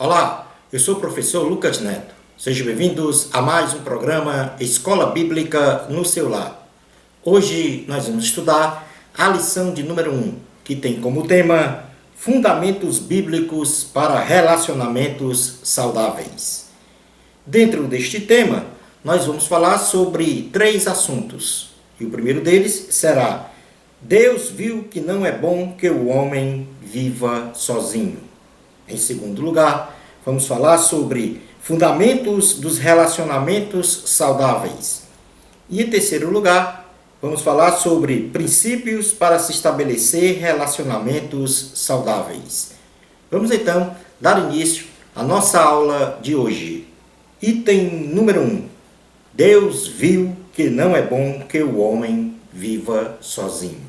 Olá, eu sou o professor Lucas Neto. Sejam bem-vindos a mais um programa Escola Bíblica no seu lar. Hoje nós vamos estudar a lição de número 1, que tem como tema Fundamentos Bíblicos para Relacionamentos Saudáveis. Dentro deste tema, nós vamos falar sobre 3 assuntos. E o primeiro deles será: Deus viu que não é bom que o homem viva sozinho. Em segundo lugar, vamos falar sobre fundamentos dos relacionamentos saudáveis. E em terceiro lugar, vamos falar sobre princípios para se estabelecer relacionamentos saudáveis. Vamos então dar início à nossa aula de hoje. Item número 1. Deus viu que não é bom que o homem viva sozinho.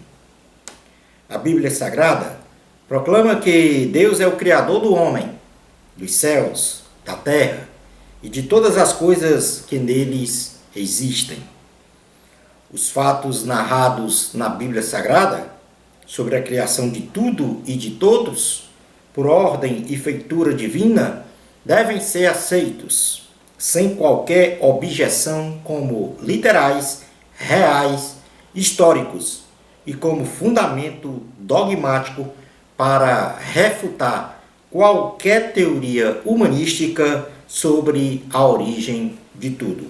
A Bíblia Sagrada proclama que Deus é o Criador do homem, dos céus, da terra e de todas as coisas que neles existem. Os fatos narrados na Bíblia Sagrada sobre a criação de tudo e de todos, por ordem e feitura divina, devem ser aceitos, sem qualquer objeção, como literais, reais, históricos e como fundamento dogmático para refutar qualquer teoria humanística sobre a origem de tudo.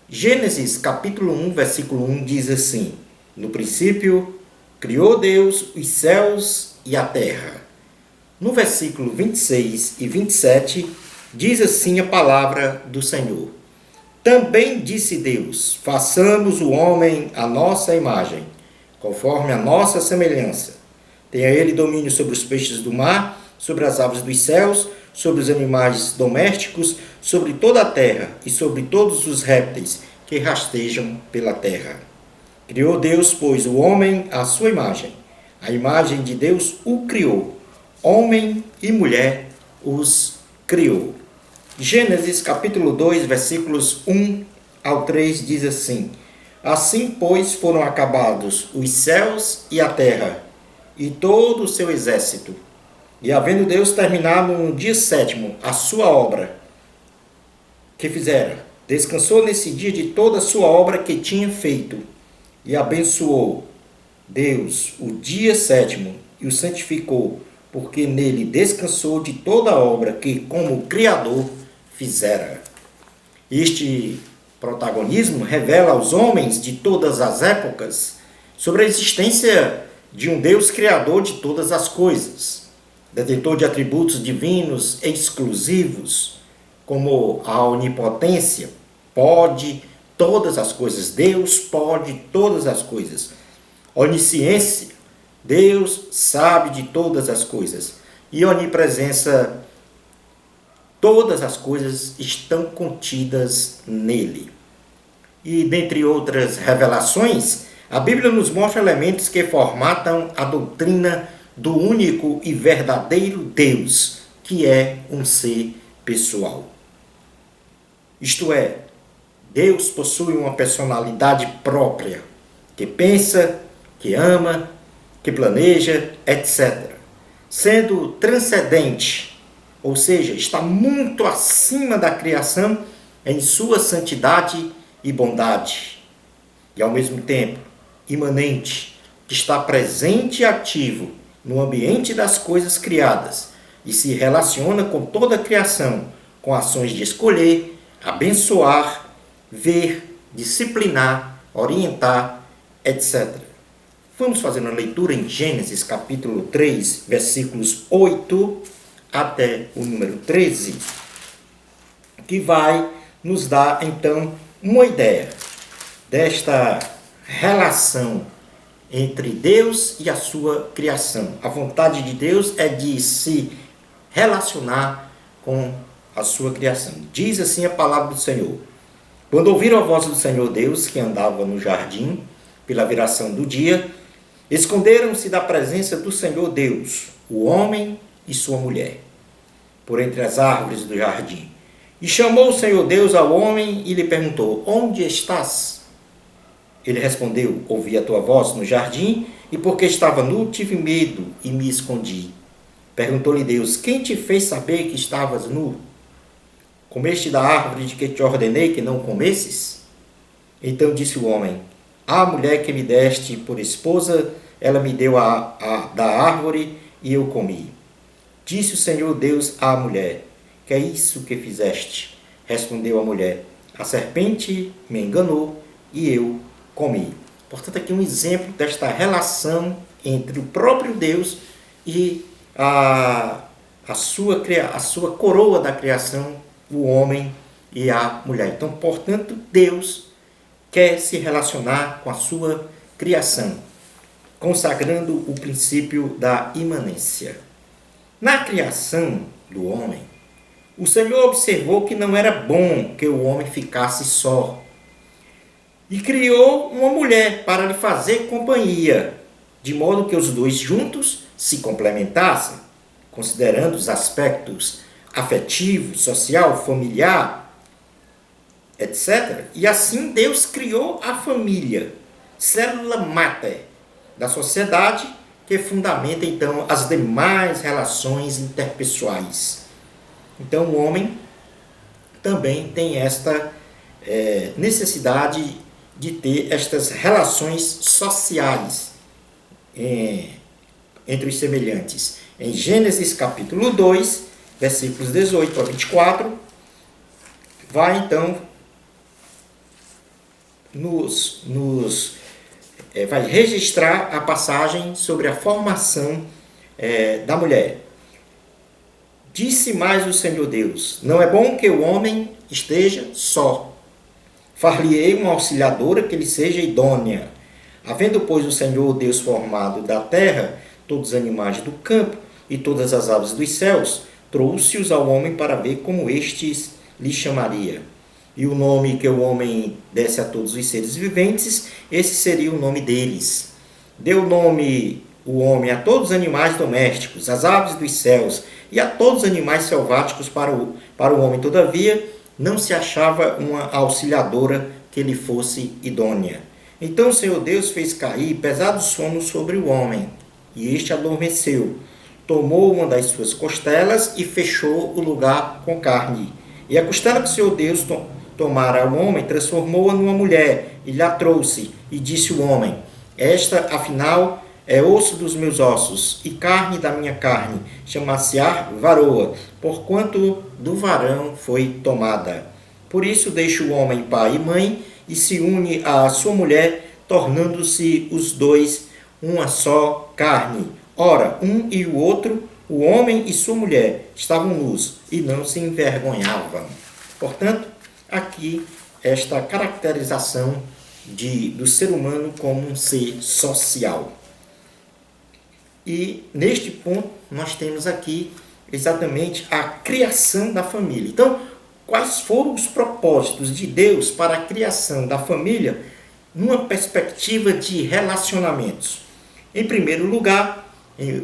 Gênesis capítulo 1, versículo 1 diz assim: No princípio, criou Deus os céus e a terra. No versículo 26 e 27, diz assim a palavra do Senhor: Também disse Deus: Façamos o homem à nossa imagem, conforme a nossa semelhança. Tenha ele domínio sobre os peixes do mar, sobre as aves dos céus, sobre os animais domésticos, sobre toda a terra e sobre todos os répteis que rastejam pela terra. Criou Deus, pois, o homem à sua imagem. A imagem de Deus o criou. Homem e mulher os criou. Gênesis capítulo 2, versículos 1 ao 3 diz assim: Assim, pois, foram acabados os céus e a terra, e todo o seu exército. E havendo Deus terminado no dia 7º a sua obra que fizera, descansou nesse dia de toda a sua obra que tinha feito, e abençoou Deus o dia 7º e o santificou, porque nele descansou de toda a obra que, como Criador, fizera. Este protagonismo revela aos homens de todas as épocas sobre a existência de um Deus criador de todas as coisas, detentor de atributos divinos exclusivos, como a onipotência, pode todas as coisas. Deus pode todas as coisas. Onisciência, Deus sabe de todas as coisas. E onipresença, todas as coisas estão contidas nele. E dentre outras revelações, a Bíblia nos mostra elementos que formatam a doutrina do único e verdadeiro Deus, que é um ser pessoal. Isto é, Deus possui uma personalidade própria, que pensa, que ama, que planeja, etc., sendo transcendente, ou seja, está muito acima da criação em sua santidade e bondade, e ao mesmo tempo imanente, que está presente e ativo no ambiente das coisas criadas e se relaciona com toda a criação, com ações de escolher, abençoar, ver, disciplinar, orientar, etc. Vamos fazer uma leitura em Gênesis capítulo 3, versículos 8 até o número 13, que vai nos dar então uma ideia desta relação entre Deus e a sua criação. A vontade de Deus é de se relacionar com a sua criação. Diz assim a palavra do Senhor: Quando ouviram a voz do Senhor Deus, que andava no jardim, pela viração do dia, esconderam-se da presença do Senhor Deus, o homem e sua mulher, por entre as árvores do jardim. E chamou o Senhor Deus ao homem e lhe perguntou: Onde estás? Ele respondeu: Ouvi a tua voz no jardim, e porque estava nu, tive medo e me escondi. Perguntou-lhe Deus: quem te fez saber que estavas nu? Comeste da árvore de que te ordenei que não comesses? Então disse o homem: a mulher que me deste por esposa, ela me deu da árvore e eu comi. Disse o Senhor Deus à mulher: que é isso que fizeste? Respondeu a mulher: a serpente me enganou e eu comi. Portanto, aqui um exemplo desta relação entre o próprio Deus e a sua coroa da criação, o homem e a mulher. Então, portanto, Deus quer se relacionar com a sua criação, consagrando o princípio da imanência. Na criação do homem, o Senhor observou que não era bom que o homem ficasse só e criou uma mulher para lhe fazer companhia, de modo que os dois juntos se complementassem, considerando os aspectos afetivo, social, familiar, etc. E assim Deus criou a família, célula máter da sociedade, que fundamenta então as demais relações interpessoais. Então o homem também tem esta necessidade de ter estas relações sociais entre os semelhantes. Em Gênesis capítulo 2, versículos 18 a 24, vai então vai registrar a passagem sobre a formação da mulher. Disse mais o Senhor Deus: não é bom que o homem esteja só. Far-lhe-ei uma auxiliadora que lhe seja idônea. Havendo, pois, o Senhor Deus formado da terra todos os animais do campo e todas as aves dos céus, trouxe-os ao homem para ver como estes lhe chamaria. E o nome que o homem desse a todos os seres viventes, esse seria o nome deles. Deu nome o homem a todos os animais domésticos, às aves dos céus e a todos os animais selváticos para o homem. Todavia, não se achava uma auxiliadora que lhe fosse idônea. Então o Senhor Deus fez cair pesado sono sobre o homem, e este adormeceu. Tomou uma das suas costelas e fechou o lugar com carne. E a costela que o Senhor Deus tomara ao homem, transformou-a numa mulher, e lhe a trouxe. E disse o homem: esta, afinal, é osso dos meus ossos e carne da minha carne, chamar-se-á varoa, porquanto do varão foi tomada. Por isso deixa o homem pai e mãe, e se une à sua mulher, tornando-se os dois uma só carne. Ora, um e o outro, o homem e sua mulher, estavam nus e não se envergonhavam. Portanto, aqui esta caracterização do ser humano como um ser social. E neste ponto nós temos aqui exatamente a criação da família. Então, quais foram os propósitos de Deus para a criação da família numa perspectiva de relacionamentos? Em primeiro lugar,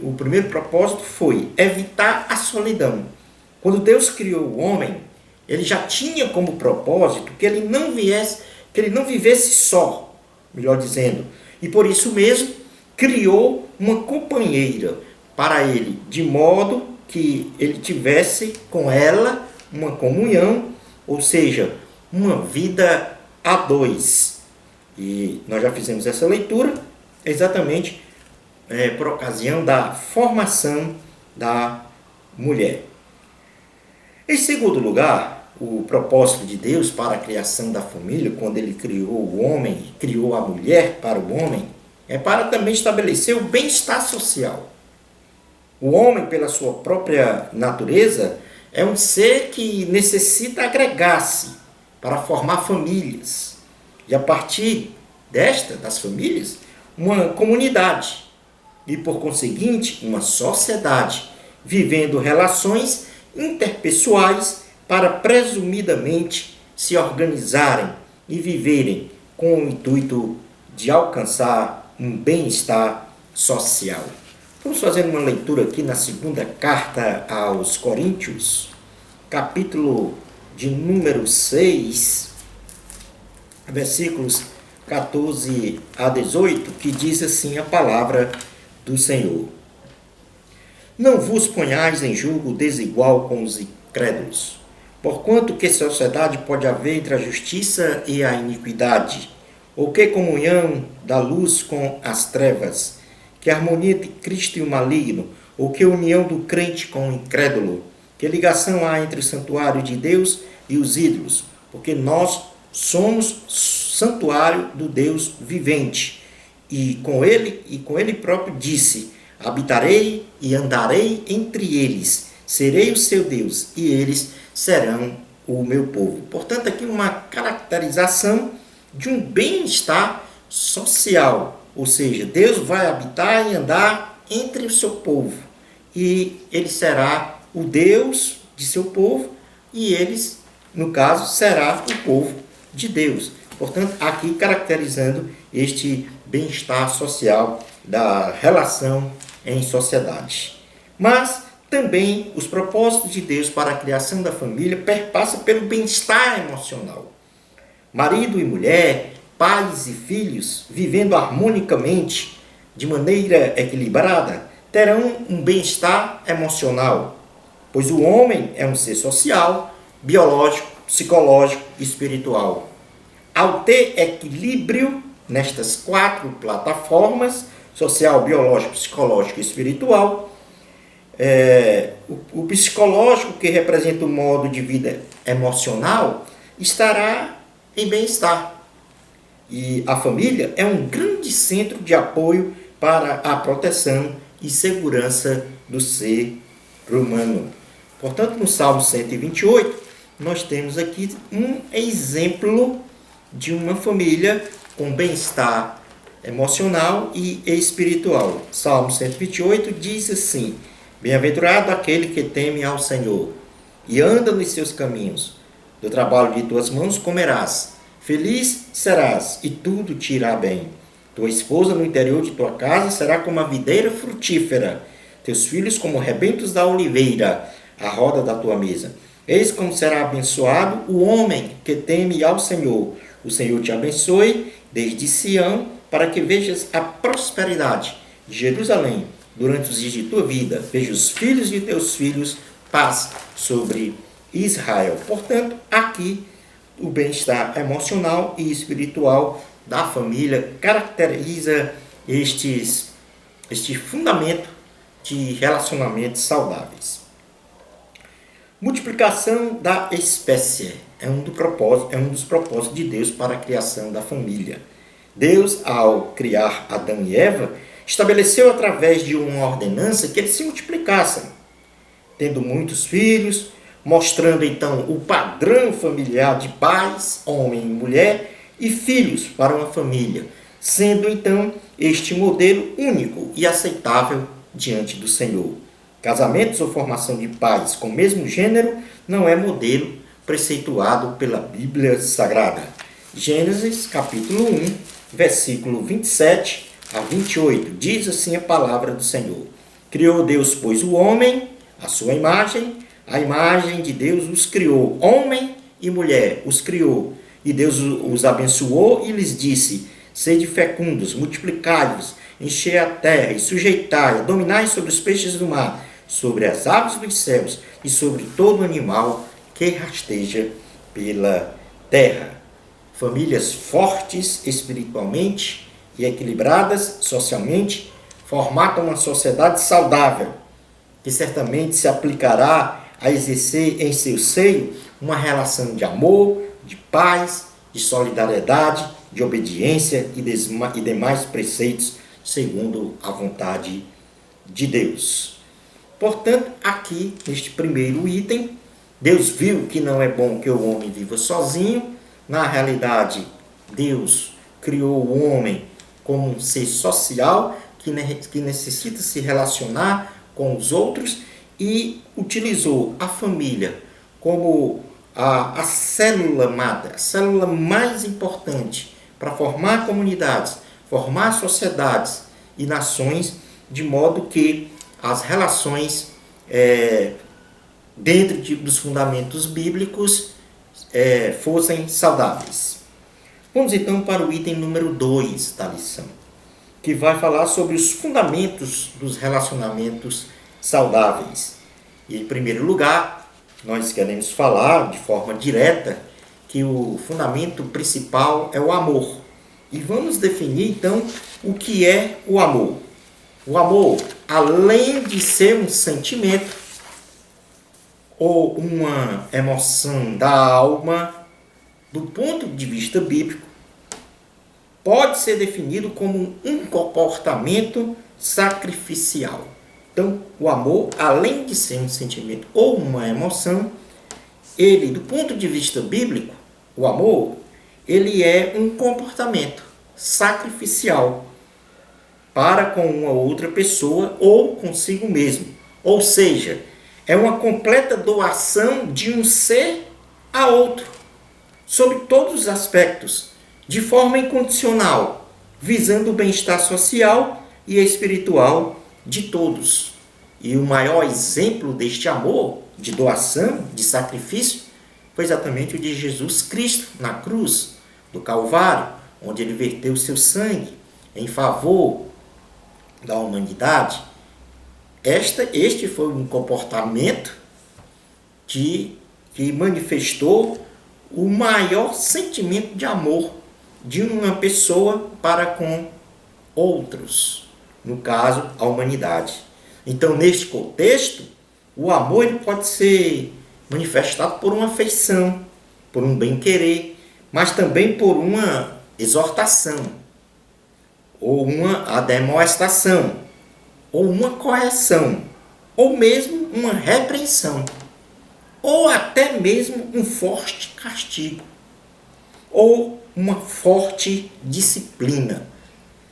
o primeiro propósito foi evitar a solidão. Quando Deus criou o homem, ele já tinha como propósito que ele não vivesse só, melhor dizendo. E por isso mesmo, criou uma companheira para ele, de modo que ele tivesse com ela uma comunhão, ou seja, uma vida a dois. E nós já fizemos essa leitura exatamente por ocasião da formação da mulher. Em segundo lugar, o propósito de Deus para a criação da família, quando ele criou o homem, criou a mulher para o homem, é para também estabelecer o bem-estar social. O homem, pela sua própria natureza, é um ser que necessita agregar-se para formar famílias. E a partir das famílias, uma comunidade. E, por conseguinte, uma sociedade, vivendo relações interpessoais para presumidamente se organizarem e viverem com o intuito de alcançar um bem-estar social. Vamos fazer uma leitura aqui na segunda carta aos Coríntios, capítulo de número 6, versículos 14 a 18, que diz assim a palavra do Senhor. Não vos ponhais em julgo desigual com os incrédulos. Porquanto que sociedade pode haver entre a justiça e a iniquidade? Ou que comunhão da luz com as trevas? Que harmonia de Cristo e o maligno? Ou que união do crente com o incrédulo? Que ligação há entre o santuário de Deus e os ídolos? Porque nós somos santuário do Deus vivente. E com ele próprio disse: habitarei e andarei entre eles, serei o seu Deus, e eles serão o meu povo. Portanto, aqui uma caracterização de um bem-estar social, ou seja, Deus vai habitar e andar entre o seu povo, e ele será o Deus de seu povo, e eles, no caso, será o povo de Deus. Portanto, aqui caracterizando este bem-estar social da relação em sociedade. Mas também os propósitos de Deus para a criação da família perpassam pelo bem-estar emocional. Marido e mulher, pais e filhos, vivendo harmonicamente, de maneira equilibrada, terão um bem-estar emocional, pois o homem é um ser social, biológico, psicológico e espiritual. Ao ter equilíbrio nestas 4 plataformas, social, biológico, psicológico e espiritual, o psicológico, que representa o modo de vida emocional, estará em bem-estar. E a família é um grande centro de apoio para a proteção e segurança do ser humano. Portanto, no Salmo 128, nós temos aqui um exemplo de uma família com bem-estar emocional e espiritual. Salmo 128 diz assim: bem-aventurado aquele que teme ao Senhor e anda nos seus caminhos. Do trabalho de tuas mãos comerás. Feliz serás e tudo te irá bem. Tua esposa no interior de tua casa será como a videira frutífera. Teus filhos como rebentos da oliveira, à roda da tua mesa. Eis como será abençoado o homem que teme ao Senhor. O Senhor te abençoe desde Sião, para que vejas a prosperidade de Jerusalém durante os dias de tua vida. Veja os filhos de teus filhos, paz sobre Israel. Portanto, aqui o bem-estar emocional e espiritual da família caracteriza este fundamento de relacionamentos saudáveis. Multiplicação da espécie é um dos propósitos de Deus para a criação da família. Deus, ao criar Adão e Eva, estabeleceu através de uma ordenança que eles se multiplicassem, tendo muitos filhos, mostrando então o padrão familiar de pais, homem e mulher, e filhos para uma família, sendo então este modelo único e aceitável diante do Senhor. Casamentos ou formação de pais com o mesmo gênero não é modelo preceituado pela Bíblia Sagrada. Gênesis capítulo 1, versículo 27 a 28, diz assim a palavra do Senhor: criou Deus, pois, o homem, a sua imagem, a imagem de Deus os criou, homem e mulher os criou, e Deus os abençoou e lhes disse: sede fecundos, multiplicai-vos, enchei a terra e sujeitai, dominai sobre os peixes do mar, sobre as aves dos céus e sobre todo animal que rasteja pela terra. Famílias fortes espiritualmente e equilibradas socialmente formatam uma sociedade saudável, que certamente se aplicará a exercer em seu seio uma relação de amor, de paz, de solidariedade, de obediência e demais preceitos segundo a vontade de Deus. Portanto, aqui, neste primeiro item, Deus viu que não é bom que o homem viva sozinho. Na realidade, Deus criou o homem como um ser social que necessita se relacionar com os outros e utilizou a família como a célula madre, a célula mais importante para formar comunidades, formar sociedades e nações, de modo que as relações dentro dos fundamentos bíblicos fossem saudáveis. Vamos então para o item número 2 da lição, que vai falar sobre os fundamentos dos relacionamentos saudáveis. E, em primeiro lugar, nós queremos falar de forma direta que o fundamento principal é o amor. E vamos definir, então, o que é o amor. O amor, além de ser um sentimento ou uma emoção da alma, do ponto de vista bíblico, pode ser definido como um comportamento sacrificial. Então, o amor, além de ser um sentimento ou uma emoção, ele, do ponto de vista bíblico, o amor, ele é um comportamento sacrificial para com uma outra pessoa ou consigo mesmo. Ou seja, é uma completa doação de um ser a outro, sob todos os aspectos, de forma incondicional, visando o bem-estar social e espiritual de todos. E o maior exemplo deste amor, de doação, de sacrifício, foi exatamente o de Jesus Cristo na cruz do Calvário, onde ele verteu seu sangue em favor da humanidade. Este foi um comportamento que manifestou o maior sentimento de amor de uma pessoa para com outros, no caso, a humanidade. Então, neste contexto, o amor ele pode ser manifestado por uma afeição, por um bem-querer, mas também por uma exortação, ou uma admoestação, ou uma correção, ou mesmo uma repreensão, ou até mesmo um forte castigo, ou uma forte disciplina,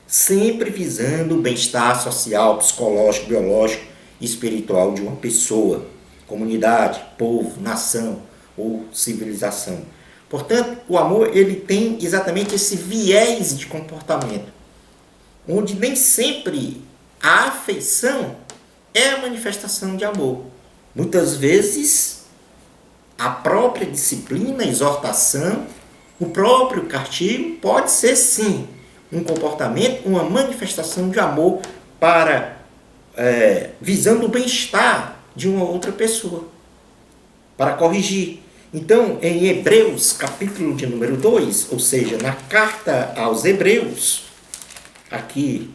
sempre visando o bem-estar social, psicológico, biológico e espiritual de uma pessoa, comunidade, povo, nação ou civilização. Portanto, o amor ele tem exatamente esse viés de comportamento, onde nem sempre a afeição é a manifestação de amor. Muitas vezes, a própria disciplina, a exortação, o próprio castigo pode ser, sim, um comportamento, uma manifestação de amor visando o bem-estar de uma outra pessoa, para corrigir. Então, em Hebreus, capítulo de número 2, ou seja, na carta aos Hebreus, aqui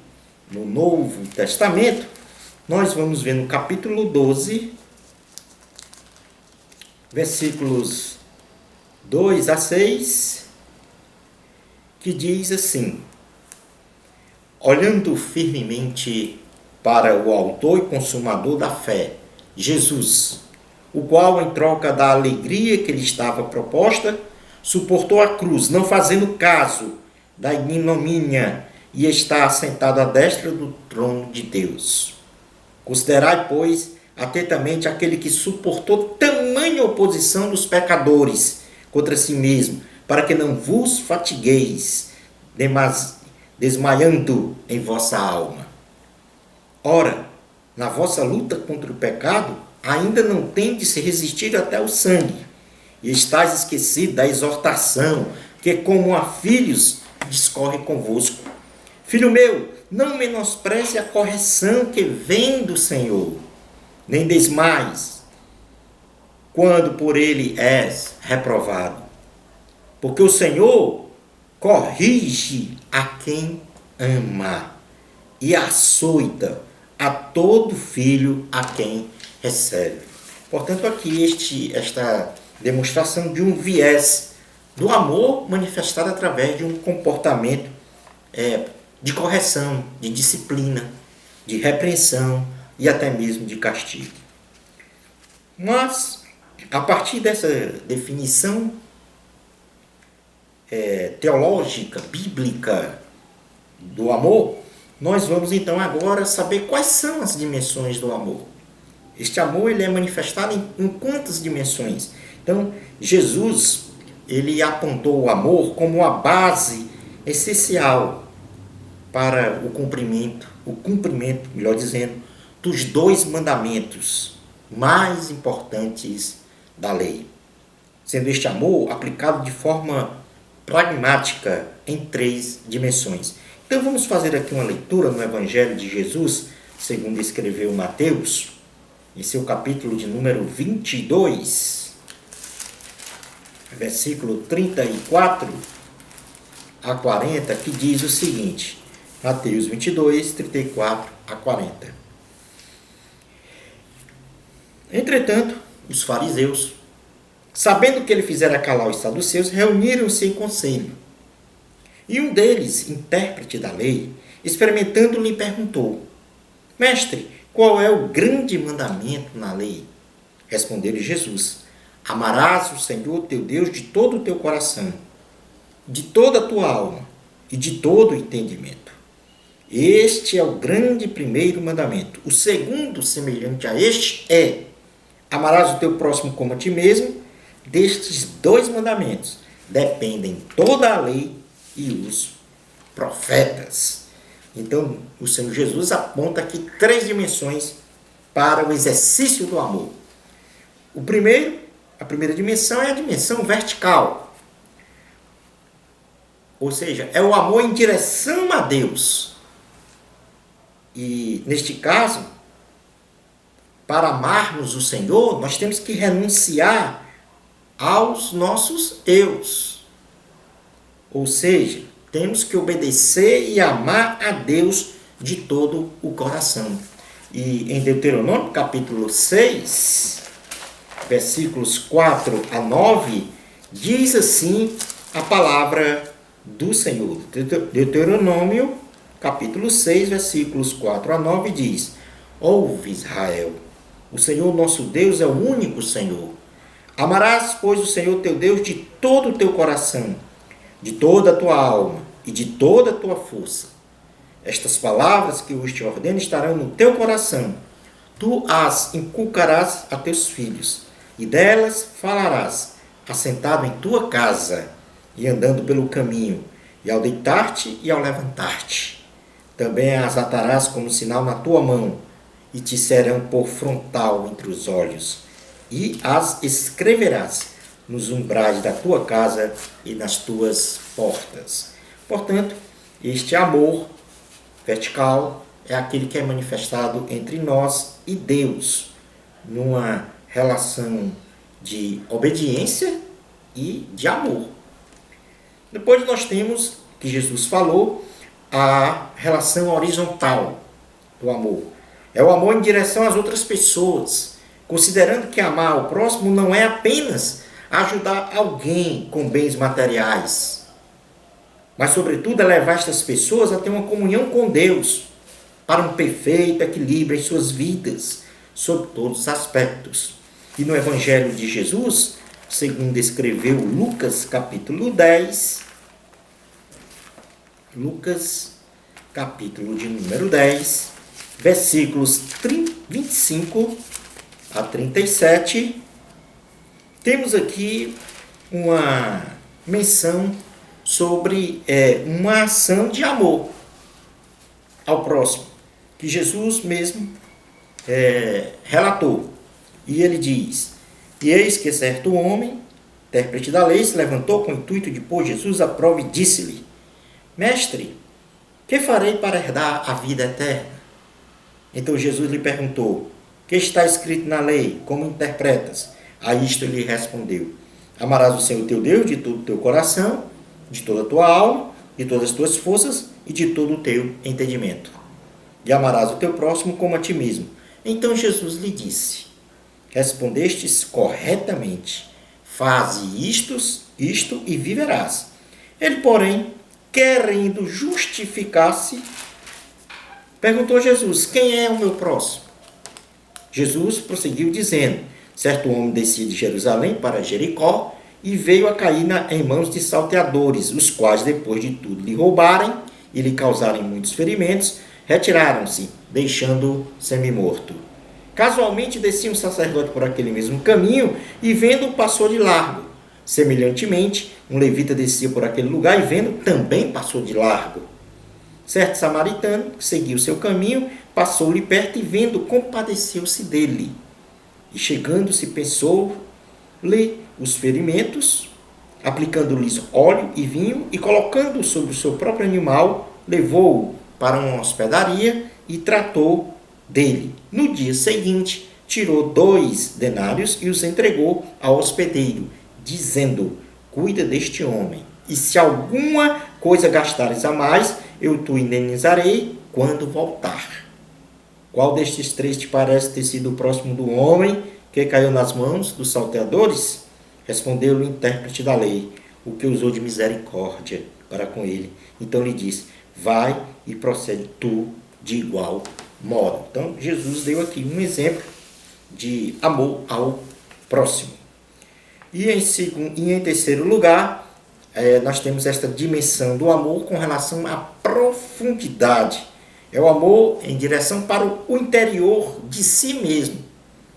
no Novo Testamento, nós vamos ver no capítulo 12, versículos 2 a 6, que diz assim: olhando firmemente para o autor e consumador da fé, Jesus, o qual, em troca da alegria que lhe estava proposta, suportou a cruz, não fazendo caso da ignomínia, e está assentado à destra do trono de Deus. Considerai, pois, atentamente aquele que suportou tamanha oposição dos pecadores contra si mesmo, para que não vos fatigueis, desmaiando em vossa alma. Ora, na vossa luta contra o pecado, ainda não tendes se resistir até o sangue, e estáis esquecido da exortação, que como a filhos discorre convosco. Filho meu, não menospreze a correção que vem do Senhor, nem desmaies, quando por ele és reprovado. Porque o Senhor corrige a quem ama e açoita a todo filho a quem recebe. Portanto, aqui esta demonstração de um viés do amor manifestado através de um comportamento de correção, de disciplina, de repreensão e até mesmo de castigo. Mas, a partir dessa definição teológica, bíblica do amor, nós vamos então agora saber quais são as dimensões do amor. Este amor ele é manifestado em quantas dimensões? Então, Jesus ele apontou o amor como a base essencial para o cumprimento, melhor dizendo, dos 2 mandamentos mais importantes da lei, sendo este amor aplicado de forma pragmática em 3 dimensões. Então vamos fazer aqui uma leitura no Evangelho de Jesus, segundo escreveu Mateus, em seu capítulo de número 22, versículo 34 a 40, que diz o seguinte, Mateus 22, 34 a 40. Entretanto, os fariseus, sabendo que ele fizera calar os saduceus, reuniram-se em conselho. E um deles, intérprete da lei, experimentando, lhe perguntou, Mestre, qual é o grande mandamento na lei? Respondeu-lhe Jesus, amarás o Senhor teu Deus de todo o teu coração, de toda a tua alma e de todo o entendimento. Este é o grande primeiro mandamento. O segundo, semelhante a este, é amarás o teu próximo como a ti mesmo. Destes dois mandamentos dependem toda a lei e os profetas. Então, o Senhor Jesus aponta aqui 3 dimensões para o exercício do amor. A primeira dimensão é a dimensão vertical. Ou seja, é o amor em direção a Deus. E, neste caso, para amarmos o Senhor, nós temos que renunciar aos nossos eus. Ou seja, temos que obedecer e amar a Deus de todo o coração. E em Deuteronômio, capítulo 6, versículos 4 a 9, diz assim a palavra do Senhor. Deuteronômio, capítulo 6, versículos 4 a 9, diz, ouve, Israel, o Senhor nosso Deus é o único Senhor. Amarás, pois, o Senhor teu Deus de todo o teu coração, de toda a tua alma e de toda a tua força. Estas palavras que hoje te ordeno estarão no teu coração. Tu as inculcarás a teus filhos, e delas falarás, assentado em tua casa, e andando pelo caminho, e ao deitar-te e ao levantar-te. Também as atarás como sinal na tua mão, e te serão por frontal entre os olhos, e as escreverás nos umbrais da tua casa e nas tuas portas. Portanto, este amor vertical é aquele que é manifestado entre nós e Deus, numa relação de obediência e de amor. Depois nós temos, que Jesus falou, a relação horizontal do amor. É o amor em direção às outras pessoas, considerando que amar o próximo não é apenas ajudar alguém com bens materiais, mas, sobretudo, é levar estas pessoas a ter uma comunhão com Deus, para um perfeito equilíbrio em suas vidas, sob todos os aspectos. E no Evangelho de Jesus, segundo escreveu Lucas, capítulo 10, Lucas, capítulo de número 10, versículos 25 a 37, temos aqui uma menção sobre uma ação de amor ao próximo, que Jesus mesmo relatou. E ele diz, e eis que certo homem, intérprete da lei, se levantou com o intuito de pôr Jesus à prova e disse-lhe, Mestre, que farei para herdar a vida eterna? Então Jesus lhe perguntou, que está escrito na lei, como interpretas? A isto ele respondeu, amarás o Senhor teu Deus de todo o teu coração, de toda a tua alma, de todas as tuas forças e de todo o teu entendimento. E amarás o teu próximo como a ti mesmo. Então Jesus lhe disse, respondestes corretamente, faze isto e viverás. Ele, porém, querendo justificar-se, perguntou a Jesus, quem é o meu próximo? Jesus prosseguiu dizendo, certo homem descia de Jerusalém para Jericó e veio a cair em mãos de salteadores, os quais, depois de tudo lhe roubarem e lhe causarem muitos ferimentos, retiraram-se, deixando-o semi-morto. Casualmente descia um sacerdote por aquele mesmo caminho e, vendo-o, passou de largo. Semelhantemente, um levita descia por aquele lugar e, vendo, também passou de largo. Certo samaritano, que seguiu seu caminho, passou-lhe perto e, vendo, compadeceu-se dele. E, chegando-se, pensou-lhe os ferimentos, aplicando-lhes óleo e vinho, e, colocando-o sobre o seu próprio animal, levou-o para uma hospedaria e tratou dele. No dia seguinte, tirou 2 denários e os entregou ao hospedeiro, dizendo: cuida deste homem, e se alguma coisa gastares a mais, eu te indenizarei quando voltar. Qual destes 3 te parece ter sido o próximo do homem que caiu nas mãos dos salteadores? Respondeu-lhe o intérprete da lei, o que usou de misericórdia para com ele. Então lhe disse: vai e procede tu de igual modo. Então Jesus deu aqui um exemplo de amor ao próximo. E em terceiro lugar, nós temos esta dimensão do amor com relação à profundidade. É o amor em direção para o interior de si mesmo,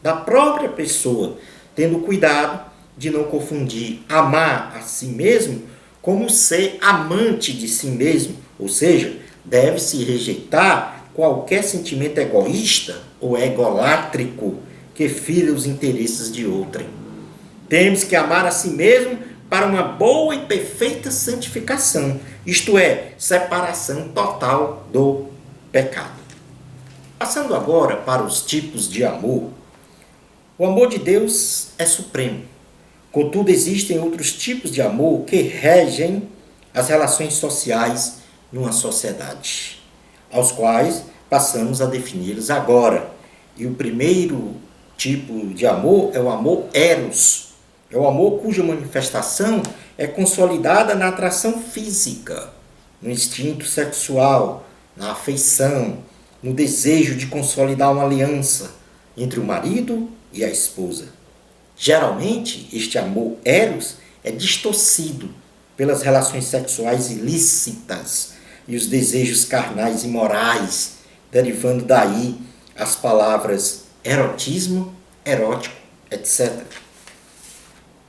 da própria pessoa, tendo cuidado de não confundir amar a si mesmo como ser amante de si mesmo, ou seja, deve-se rejeitar qualquer sentimento egoísta ou egolátrico que fira os interesses de outrem. Temos que amar a si mesmo para uma boa e perfeita santificação, isto é, separação total do pecado. Passando agora para os tipos de amor, o amor de Deus é supremo. Contudo, existem outros tipos de amor que regem as relações sociais numa sociedade, aos quais passamos a defini-los agora. E o primeiro tipo de amor é o amor eros. É o amor cuja manifestação é consolidada na atração física, no instinto sexual, na afeição, no desejo de consolidar uma aliança entre o marido e a esposa. Geralmente, este amor eros é distorcido pelas relações sexuais ilícitas e os desejos carnais e morais, derivando daí as palavras erotismo, erótico, etc.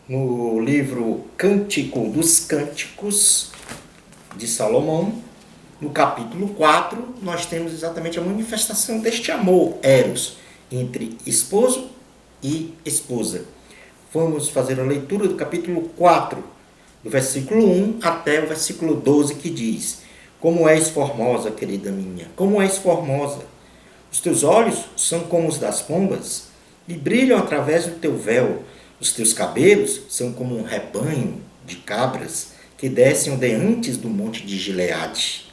No livro Cântico dos Cânticos de Salomão, no capítulo 4, nós temos exatamente a manifestação deste amor eros entre esposo e esposa. Vamos fazer a leitura do capítulo 4, do versículo 1 até o versículo 12, que diz: como és formosa, querida minha, como és formosa! Os teus olhos são como os das pombas e brilham através do teu véu. Os teus cabelos são como um rebanho de cabras que descem ondeantes do monte de Gileade.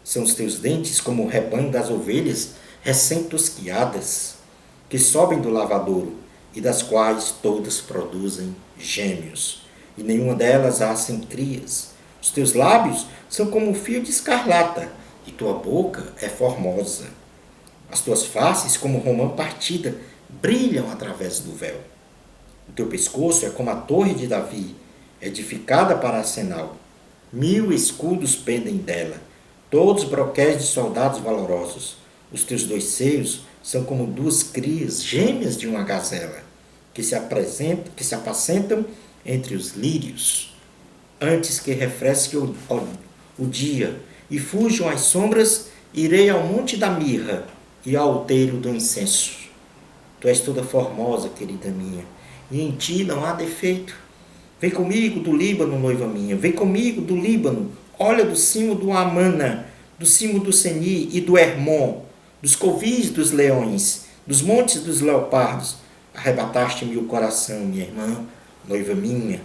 São os teus dentes como o rebanho das ovelhas recém-tosquiadas, que sobem do lavadouro, e das quais todas produzem gêmeos, e nenhuma delas há crias. Os teus lábios são como um fio de escarlata, e tua boca é formosa. As tuas faces, como romã partida, brilham através do véu. O teu pescoço é como a torre de Davi, edificada para arsenal. 1000 escudos pendem dela, todos broquéis de soldados valorosos. Os teus 2 seios são como 2 crias gêmeas de uma gazela, que se apacentam entre os lírios. Antes que refresque o dia e fujam as sombras, irei ao monte da mirra e ao outeiro do incenso. Tu és toda formosa, querida minha, e em ti não há defeito. Vem comigo do Líbano, noiva minha, vem comigo do Líbano. Olha do cimo do Amana, do cimo do Seni e do Hermon, dos covis dos leões, dos montes dos leopardos. Arrebataste-me o coração, minha irmã, noiva minha.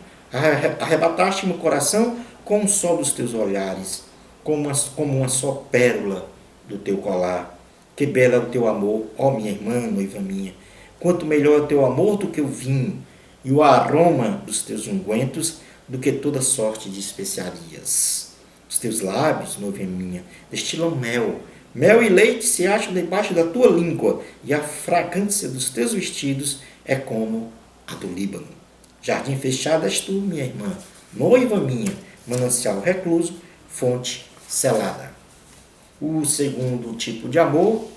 Arrebataste-me o coração com um só dos teus olhares, como uma só pérola do teu colar. Que belo é o teu amor, ó minha irmã, noiva minha. Quanto melhor é o teu amor do que o vinho, e o aroma dos teus ungüentos do que toda sorte de especiarias. Os teus lábios, noiva minha, destilam mel. Mel e leite se acham debaixo da tua língua, e a fragrância dos teus vestidos é como a do Líbano. Jardim fechado és tu, minha irmã, noiva minha, manancial recluso, fonte selada. O segundo tipo de amor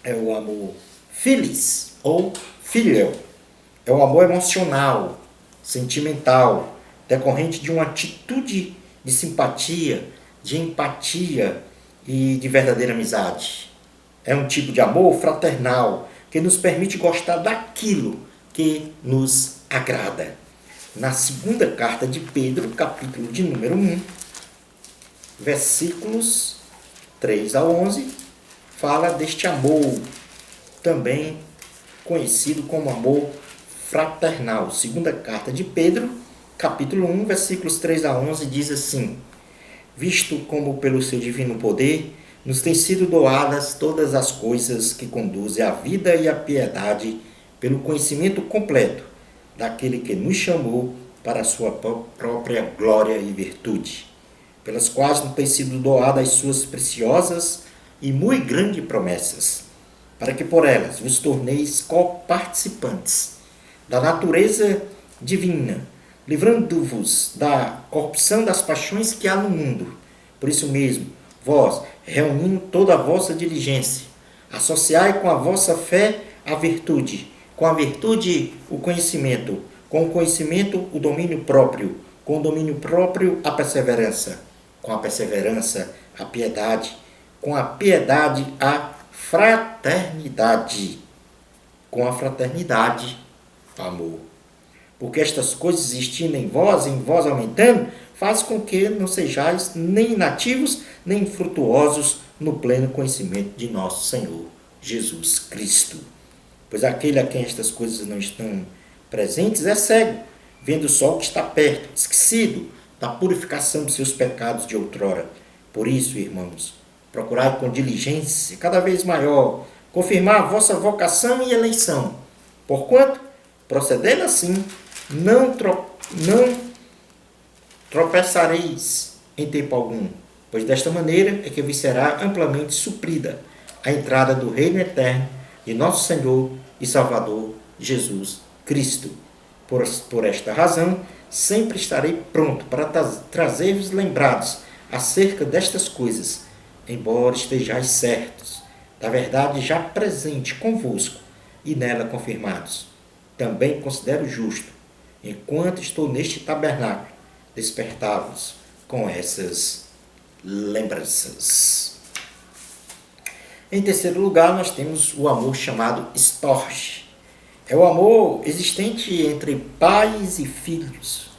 é o amor filis, ou filial. É o amor emocional, sentimental, decorrente de uma atitude de simpatia, de empatia e de verdadeira amizade. É um tipo de amor fraternal que nos permite gostar daquilo que nos agrada. Na segunda carta de Pedro, capítulo de número 1, versículos 3 a 11, fala deste amor também conhecido como amor fraternal. Segunda carta de Pedro, capítulo 1, versículos 3 a 11, diz assim: visto como pelo seu divino poder nos têm sido doadas todas as coisas que conduzem à vida e à piedade, pelo conhecimento completo daquele que nos chamou para a sua própria glória e virtude, pelas quais nos têm sido doadas as suas preciosas e muito grandes promessas, para que por elas vos torneis coparticipantes da natureza divina, livrando-vos da corrupção das paixões que há no mundo. Por isso mesmo, vós, reunindo toda a vossa diligência, associai com a vossa fé a virtude, com a virtude o conhecimento, com o conhecimento o domínio próprio, com o domínio próprio a perseverança, com a perseverança a piedade, com a piedade a fraternidade, com a fraternidade amor. Porque estas coisas existindo em vós aumentando, faz com que não sejais nem inativos, nem infrutuosos no pleno conhecimento de nosso Senhor Jesus Cristo. Pois aquele a quem estas coisas não estão presentes é cego, vendo só o que está perto, esquecido da purificação de seus pecados de outrora. Por isso, irmãos, procurai com diligência cada vez maior confirmar a vossa vocação e eleição, porquanto, procedendo assim, não tropeçareis em tempo algum, pois desta maneira é que vos será amplamente suprida a entrada do reino eterno de nosso Senhor e Salvador Jesus Cristo. Por esta razão, sempre estarei pronto para trazer-vos lembrados acerca destas coisas, embora estejais certos da verdade já presente convosco e nela confirmados. Também considero justo, enquanto estou neste tabernáculo, despertar-vos com essas lembranças. Em terceiro lugar, nós temos o amor chamado storge. É o amor existente entre pais e filhos,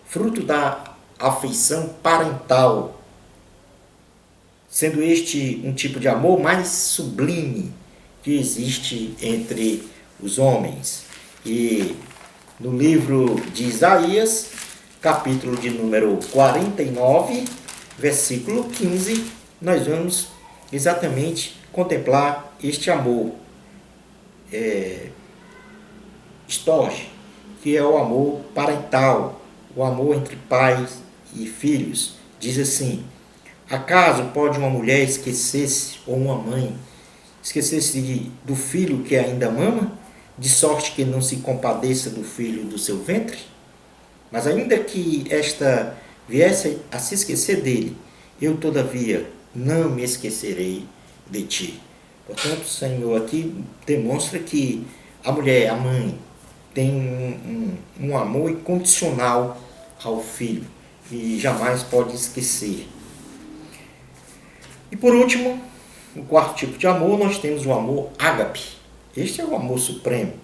fruto da afeição parental, sendo este um tipo de amor mais sublime que existe entre os homens. E no livro de Isaías, capítulo de número 49, versículo 15, nós vamos exatamente contemplar este amor storge, que é o amor parental, o amor entre pais e filhos. Diz assim: acaso pode uma mulher esquecer-se, ou uma mãe, esquecer-se do filho que ainda mama, de sorte que não se compadeça do filho do seu ventre? Mas ainda que esta viesse a se esquecer dele, eu todavia não me esquecerei de ti. Portanto, o Senhor aqui demonstra que a mulher, a mãe, tem um amor incondicional ao filho e jamais pode esquecer. E por último, o quarto tipo de amor, nós temos o amor ágape. Este é o amor supremo.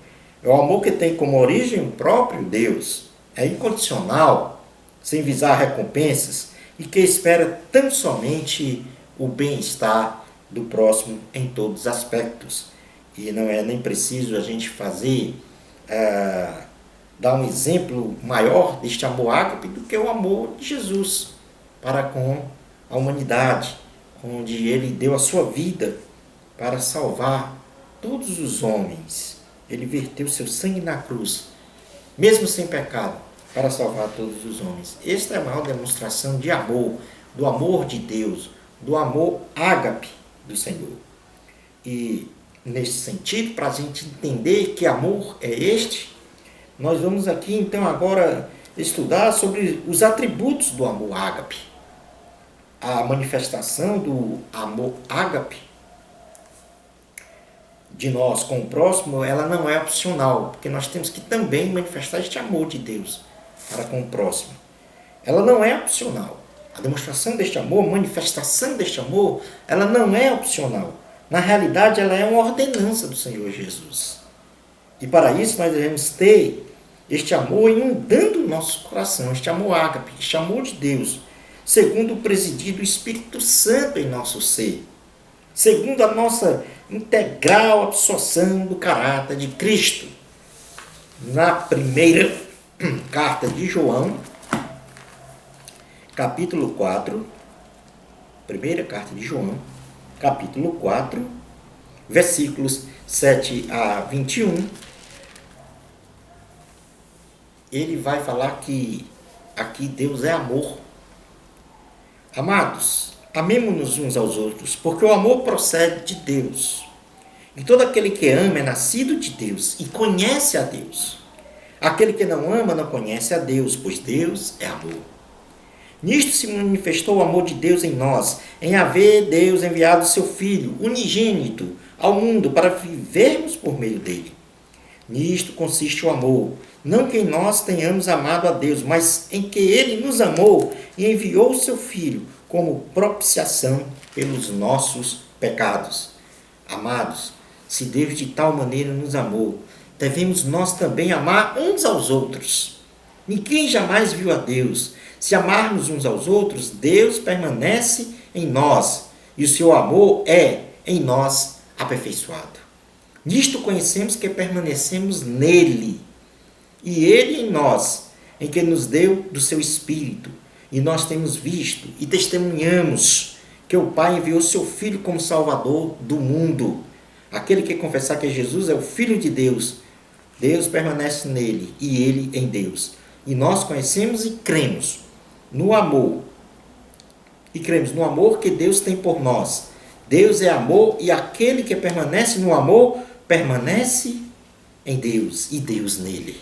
É o amor que tem como origem o próprio Deus. É incondicional, sem visar recompensas, e que espera tão somente o bem-estar do próximo em todos os aspectos. E não é nem preciso a gente dar um exemplo maior deste amor ágape do que o amor de Jesus para com a humanidade, onde ele deu a sua vida para salvar todos os homens. Ele verteu seu sangue na cruz, mesmo sem pecado, para salvar todos os homens. Esta é a maior demonstração de amor, do amor de Deus, do amor ágape do Senhor. E, nesse sentido, para a gente entender que amor é este, nós vamos aqui, então, agora estudar sobre os atributos do amor ágape. A manifestação do amor ágape de nós com o próximo, ela não é opcional, porque nós temos que também manifestar este amor de Deus para com o próximo. Ela não é opcional. A demonstração deste amor, a manifestação deste amor, ela não é opcional. Na realidade, ela é uma ordenança do Senhor Jesus. E para isso nós devemos ter este amor inundando o nosso coração, este amor ágape, este amor de Deus, segundo o presidir do Espírito Santo em nosso ser. segundo a nossa integral absorção do caráter de Cristo. Na primeira carta de João, capítulo 4, primeira carta de João, capítulo 4, versículos 7 a 21, ele vai falar que aqui Deus é amor. Amados, amemo-nos uns aos outros, porque o amor procede de Deus. E todo aquele que ama é nascido de Deus e conhece a Deus. Aquele que não ama não conhece a Deus, pois Deus é amor. Nisto se manifestou o amor de Deus em nós, em haver Deus enviado o seu Filho, unigênito, ao mundo para vivermos por meio dele. Nisto consiste o amor, não que nós tenhamos amado a Deus, mas em que ele nos amou e enviou o seu Filho como propiciação pelos nossos pecados. Amados, se Deus de tal maneira nos amou, devemos nós também amar uns aos outros. Ninguém jamais viu a Deus. Se amarmos uns aos outros, Deus permanece em nós e o seu amor é em nós aperfeiçoado. Nisto conhecemos que permanecemos nele e ele em nós, em que nos deu do seu Espírito. E nós temos visto e testemunhamos que o Pai enviou seu Filho como Salvador do mundo. Aquele que confessar que Jesus é o Filho de Deus, Deus permanece nele e ele em Deus. E nós conhecemos e cremos no amor. E cremos no amor que Deus tem por nós. Deus é amor e aquele que permanece no amor, permanece em Deus e Deus nele.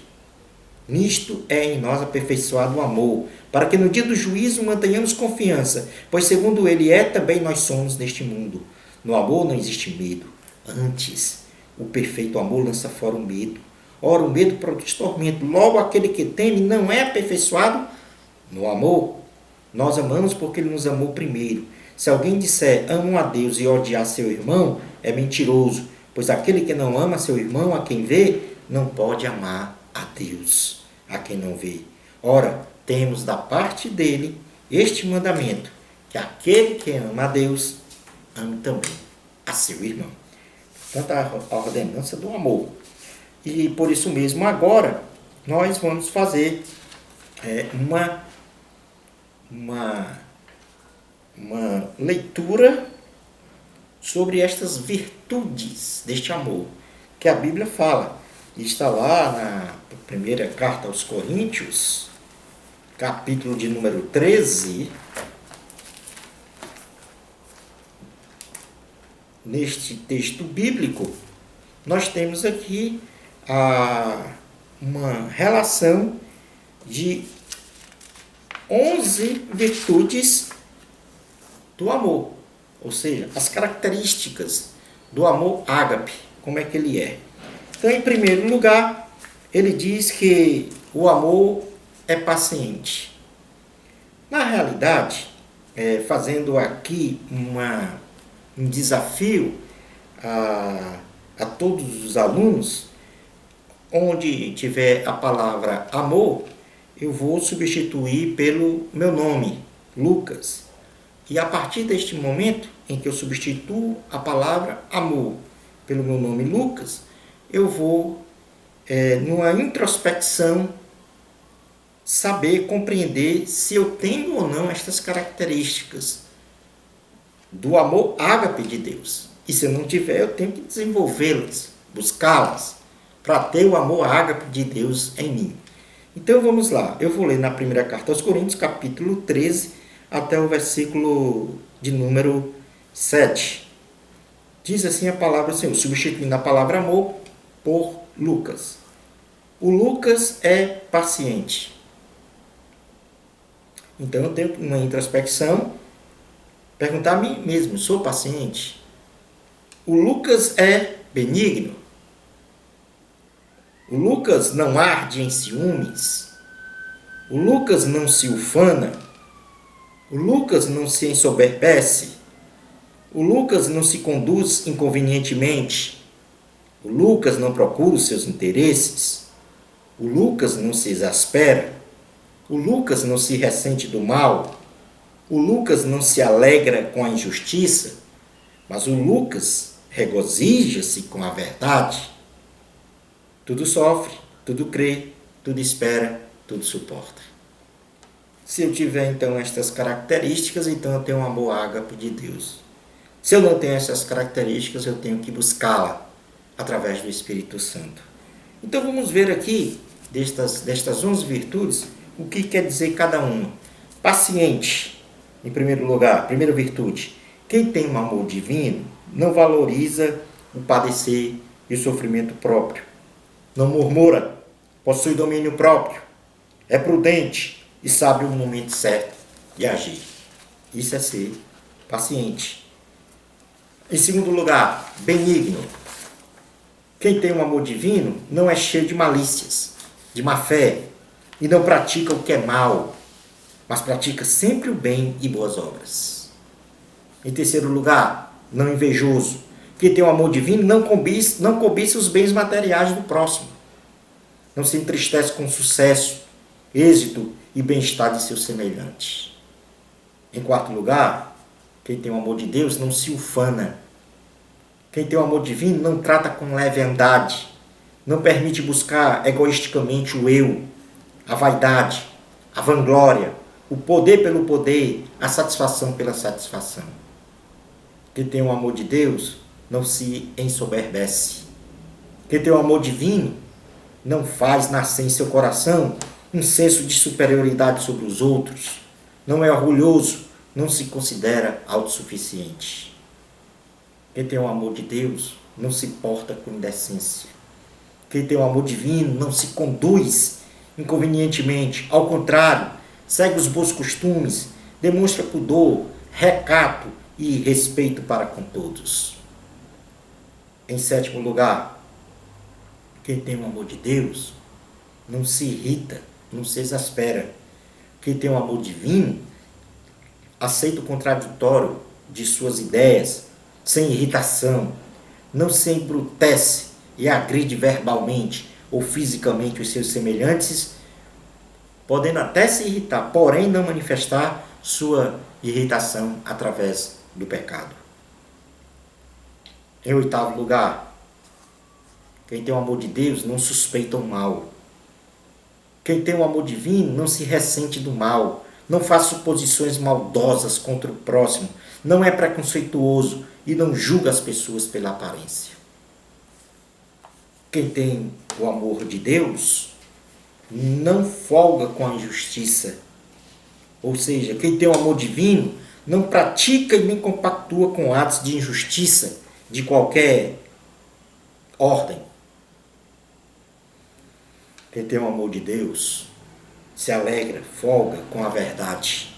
Nisto é em nós aperfeiçoado o amor, para que no dia do juízo mantenhamos confiança, pois segundo ele é, também nós somos neste mundo. No amor não existe medo. Antes, o perfeito amor lança fora o medo. Ora, o medo produz tormento. Logo, aquele que teme não é aperfeiçoado no amor. Nós amamos porque ele nos amou primeiro. Se alguém disser amo a Deus e odiar seu irmão, é mentiroso, pois aquele que não ama seu irmão, a quem vê, não pode amar a Deus, a quem não vê. Ora, temos da parte dele este mandamento, que aquele que ama a Deus, ame também a seu irmão. Portanto, a ordenança do amor. E por isso mesmo, agora, nós vamos fazer uma leitura sobre estas virtudes deste amor, que a Bíblia fala. Está lá na primeira carta aos Coríntios, capítulo de número 13, neste texto bíblico, nós temos aqui uma relação de 11 virtudes do amor, ou seja, as características do amor ágape, como é que ele é. Então, em primeiro lugar, ele diz que o amor é paciente. Na realidade, fazendo aqui um desafio a todos os alunos, onde tiver a palavra amor, eu vou substituir pelo meu nome, Lucas. E a partir deste momento em que eu substituo a palavra amor pelo meu nome, Lucas, eu vou, numa introspecção, saber, compreender se eu tenho ou não estas características do amor ágape de Deus. E se eu não tiver, eu tenho que desenvolvê-las, buscá-las, para ter o amor ágape de Deus em mim. Então vamos lá, eu vou ler na primeira carta aos Coríntios, capítulo 13, até o versículo de número 7. Diz assim a palavra do Senhor, substituindo a palavra amor por Lucas. O Lucas é paciente. Então eu tenho uma introspecção, perguntar a mim mesmo, sou paciente? O Lucas é benigno. O Lucas não arde em ciúmes. O Lucas não se ufana. O Lucas não se ensoberbece. O Lucas não se conduz inconvenientemente. O Lucas não procura os seus interesses. O Lucas não se exaspera. O Lucas não se ressente do mal. O Lucas não se alegra com a injustiça. Mas o Lucas regozija-se com a verdade. Tudo sofre, tudo crê, tudo espera, tudo suporta. Se eu tiver então estas características, então eu tenho um amor ágape de Deus. Se eu não tenho essas características, eu tenho que buscá-la através do Espírito Santo. Então vamos ver aqui, destas 11 virtudes, o que quer dizer cada uma. Paciente, em primeiro lugar, primeira virtude. Quem tem um amor divino não valoriza o padecer e o sofrimento próprio. Não murmura, possui domínio próprio, é prudente e sabe o momento certo de agir. Isso é ser paciente. Em segundo lugar, benigno. Quem tem um amor divino não é cheio de malícias, de má fé, e não pratica o que é mal, mas pratica sempre o bem e boas obras. Em terceiro lugar, não invejoso. Quem tem um amor divino não cobiça os bens materiais do próximo. Não se entristece com o sucesso, êxito e bem-estar de seus semelhantes. Em quarto lugar, quem tem o amor de Deus não se ufana. Quem tem o amor divino não trata com leviandade, não permite buscar egoisticamente o eu, a vaidade, a vanglória, o poder pelo poder, a satisfação pela satisfação. Quem tem o amor de Deus não se ensoberbece. Quem tem o amor divino não faz nascer em seu coração um senso de superioridade sobre os outros, não é orgulhoso, não se considera autossuficiente. Quem tem o amor de Deus não se porta com indecência. Quem tem o amor divino não se conduz inconvenientemente, ao contrário, segue os bons costumes, demonstra pudor, recato e respeito para com todos. Em sétimo lugar, quem tem o amor de Deus não se irrita, não se exaspera. Quem tem o amor divino aceita o contraditório de suas ideias, sem irritação, não se embrutece e agride verbalmente ou fisicamente os seus semelhantes, podendo até se irritar, porém não manifestar sua irritação através do pecado. Em oitavo lugar, quem tem o amor de Deus não suspeita o mal. Quem tem o amor divino não se ressente do mal, não faz suposições maldosas contra o próximo, não é preconceituoso e não julga as pessoas pela aparência. Quem tem o amor de Deus não folga com a injustiça. Ou seja, quem tem o amor divino não pratica e nem compactua com atos de injustiça de qualquer ordem. Quem tem o amor de Deus se alegra, folga com a verdade.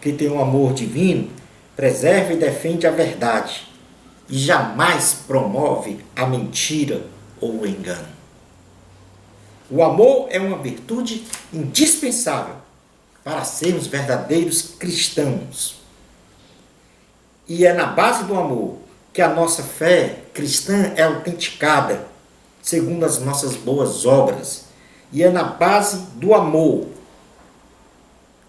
Quem tem o amor divino preserva e defende a verdade e jamais promove a mentira ou o engano. O amor é uma virtude indispensável para sermos verdadeiros cristãos. E é na base do amor que a nossa fé cristã é autenticada, segundo as nossas boas obras. E é na base do amor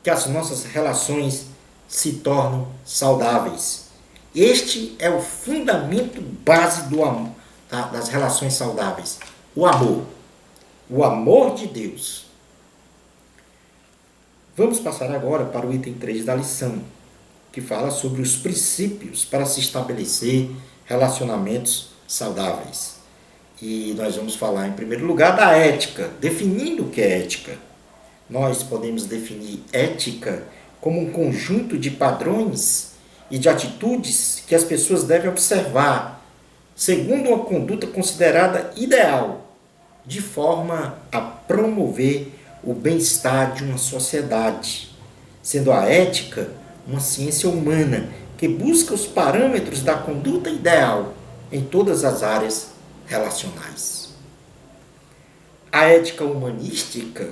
que as nossas relações se tornam saudáveis. Este é o fundamento base do amor, das relações saudáveis. O amor. O amor de Deus. Vamos passar agora para o item 3 da lição, que fala sobre os princípios para se estabelecer relacionamentos saudáveis. E nós vamos falar, em primeiro lugar, da ética, definindo o que é ética. Nós podemos definir ética como um conjunto de padrões e de atitudes que as pessoas devem observar, segundo uma conduta considerada ideal, de forma a promover o bem-estar de uma sociedade, sendo a ética uma ciência humana que busca os parâmetros da conduta ideal em todas as áreas relacionais. A ética humanística,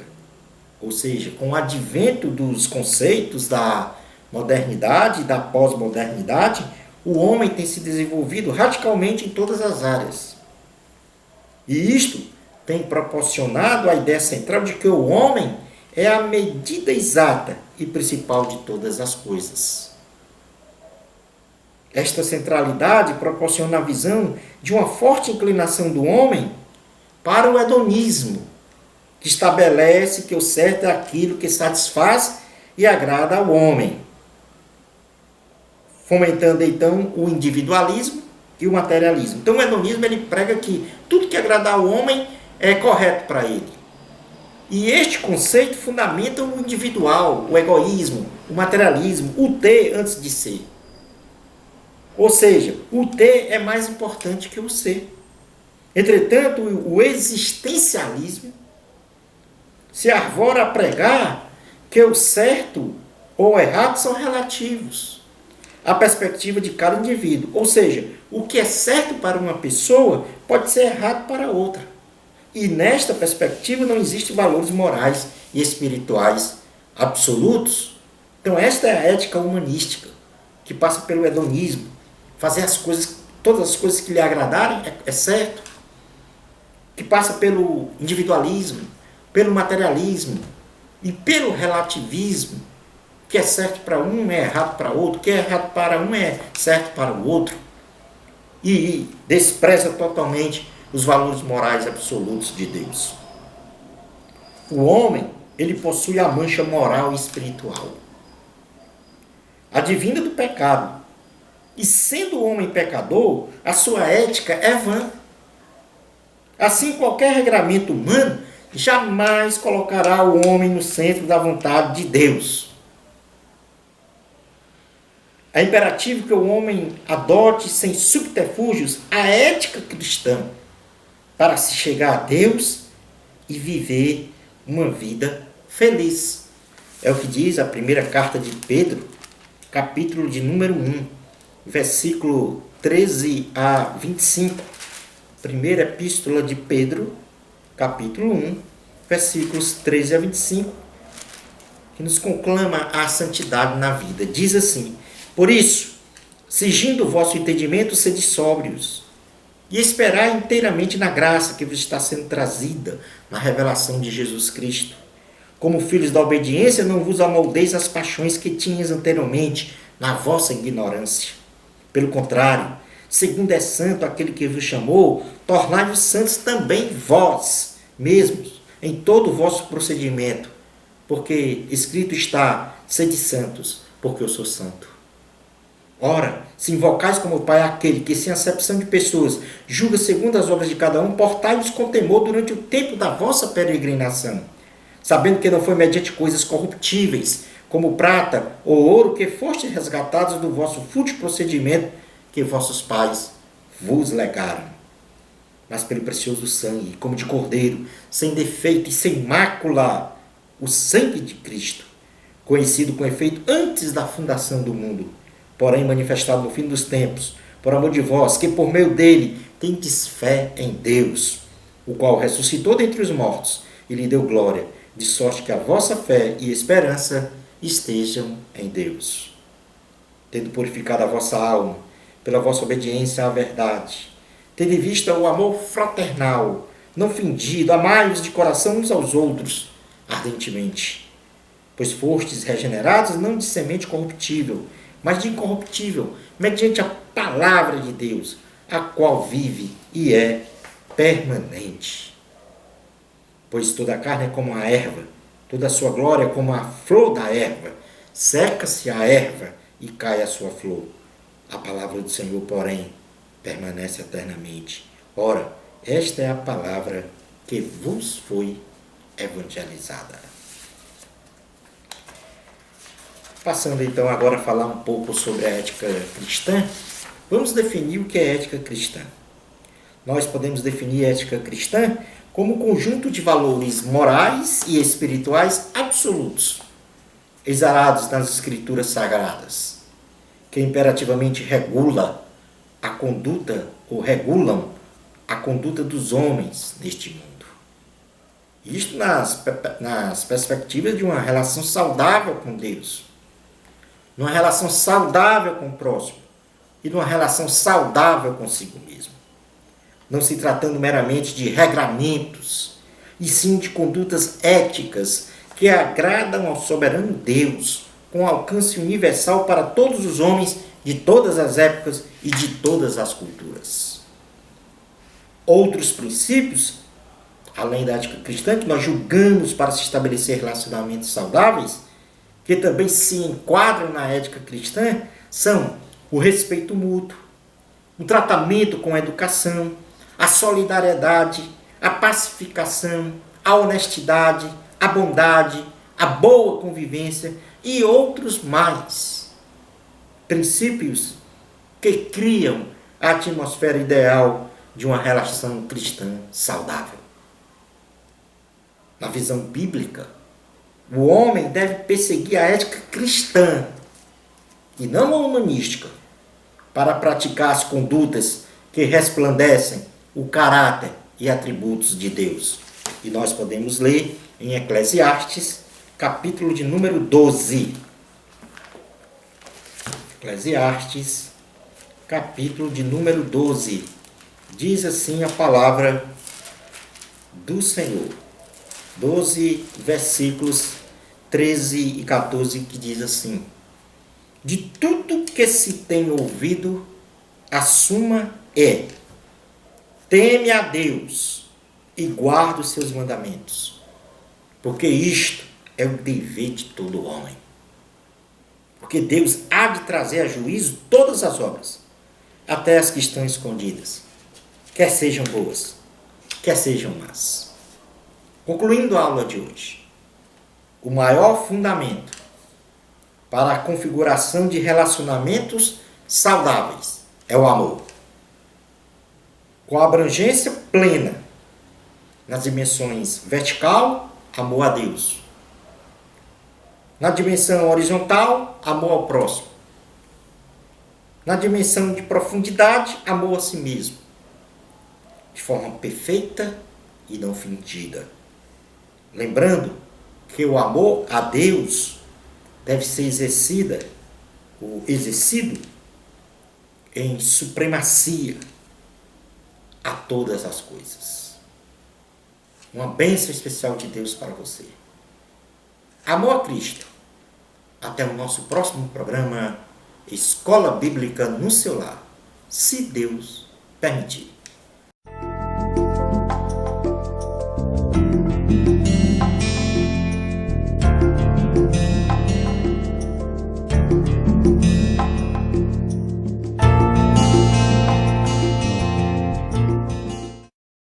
ou seja, com o advento dos conceitos da modernidade e da pós-modernidade, o homem tem se desenvolvido radicalmente em todas as áreas. E isto tem proporcionado a ideia central de que o homem é a medida exata e principal de todas as coisas. Esta centralidade proporciona a visão de uma forte inclinação do homem para o hedonismo, que estabelece que o certo é aquilo que satisfaz e agrada ao homem, fomentando então o individualismo e o materialismo. Então o hedonismo ele prega que tudo que agradar ao homem é correto para ele. E este conceito fundamenta o individual, o egoísmo, o materialismo, o ter antes de ser. Ou seja, o ter é mais importante que o ser. Entretanto, o existencialismo se arvora a pregar que o certo ou o errado são relativos à perspectiva de cada indivíduo. Ou seja, o que é certo para uma pessoa pode ser errado para outra. E nesta perspectiva não existem valores morais e espirituais absolutos. Então esta é a ética humanística, que passa pelo hedonismo. Fazer as coisas, todas as coisas que lhe agradarem é certo. Que passa pelo individualismo, pelo materialismo e pelo relativismo. O que é certo para um é errado para outro, o que é errado para um é certo para o outro. E despreza totalmente os valores morais absolutos de Deus. O homem, ele possui a mancha moral e espiritual, advinda do pecado. E sendo o homem pecador, a sua ética é vã. Assim, qualquer regramento humano jamais colocará o homem no centro da vontade de Deus. É imperativo que o homem adote sem subterfúgios a ética cristã para se chegar a Deus e viver uma vida feliz. É o que diz a primeira carta de Pedro, capítulo de número 1, versículo 13 a 25. Primeira epístola de Pedro, capítulo 1, versículos 13 a 25, que nos conclama a santidade na vida. Diz assim: por isso, sigindo o vosso entendimento, sede sóbrios, e esperai inteiramente na graça que vos está sendo trazida na revelação de Jesus Cristo. Como filhos da obediência, não vos amoldeis às paixões que tinhas anteriormente na vossa ignorância. Pelo contrário, segundo é santo aquele que vos chamou, tornai-vos santos também vós mesmos, em todo o vosso procedimento, porque escrito está: sede santos, porque eu sou santo. Ora, se invocais como Pai aquele que, sem acepção de pessoas, julga segundo as obras de cada um, portai-vos com temor durante o tempo da vossa peregrinação, sabendo que não foi mediante coisas corruptíveis, como prata ou ouro, que fostes resgatados do vosso fútil procedimento que vossos pais vos legaram, mas pelo precioso sangue, como de cordeiro, sem defeito e sem mácula, o sangue de Cristo, conhecido com efeito antes da fundação do mundo, porém manifestado no fim dos tempos, por amor de vós, que por meio dele tendes fé em Deus, o qual ressuscitou dentre os mortos e lhe deu glória, de sorte que a vossa fé e esperança estejam em Deus. Tendo purificado a vossa alma pela vossa obediência à verdade, tendo em vista o amor fraternal, não fingido, amai-vos de coração uns aos outros ardentemente, pois fostes regenerados não de semente corruptível, mas de incorruptível, mediante a palavra de Deus, a qual vive e é permanente. Pois toda a carne é como a erva, toda a sua glória é como a flor da erva. Seca-se a erva e cai a sua flor. A palavra do Senhor, porém, permanece eternamente. Ora, esta é a palavra que vos foi evangelizada. Passando então agora a falar um pouco sobre a ética cristã, vamos definir o que é ética cristã. Nós podemos definir a ética cristã como um conjunto de valores morais e espirituais absolutos, exalados nas escrituras sagradas, que imperativamente regulam a conduta dos homens neste mundo. Isto nas perspectivas de uma relação saudável com Deus, numa relação saudável com o próximo e numa relação saudável consigo mesmo. Não se tratando meramente de regramentos, e sim de condutas éticas que agradam ao soberano Deus, com alcance universal para todos os homens de todas as épocas e de todas as culturas. Outros princípios, além da ética cristã, que nós julgamos para se estabelecer relacionamentos saudáveis, que também se enquadram na ética cristã, são o respeito mútuo, o tratamento com a educação, a solidariedade, a pacificação, a honestidade, a bondade, a boa convivência e outros mais. Princípios que criam a atmosfera ideal de uma relação cristã saudável. Na visão bíblica, o homem deve perseguir a ética cristã e não a humanística, para praticar as condutas que resplandecem o caráter e atributos de Deus. E nós podemos ler em Eclesiastes, capítulo de número 12. Eclesiastes, capítulo de número 12. Diz assim a palavra do Senhor. 12 versículos 13 e 14, que diz assim: de tudo que se tem ouvido, a suma é: teme a Deus e guarda os seus mandamentos, porque isto é o dever de todo homem. Porque Deus há de trazer a juízo todas as obras, até as que estão escondidas, quer sejam boas, quer sejam más. Concluindo a aula de hoje, o maior fundamento para a configuração de relacionamentos saudáveis é o amor, com abrangência plena nas dimensões vertical, amor a Deus, na dimensão horizontal, amor ao próximo, na dimensão de profundidade, amor a si mesmo, de forma perfeita e não fingida. Lembrando que o amor a Deus deve ser exercido em supremacia a todas as coisas. Uma bênção especial de Deus para você. Amor a Cristo. Até o nosso próximo programa Escola Bíblica no seu lar, se Deus permitir.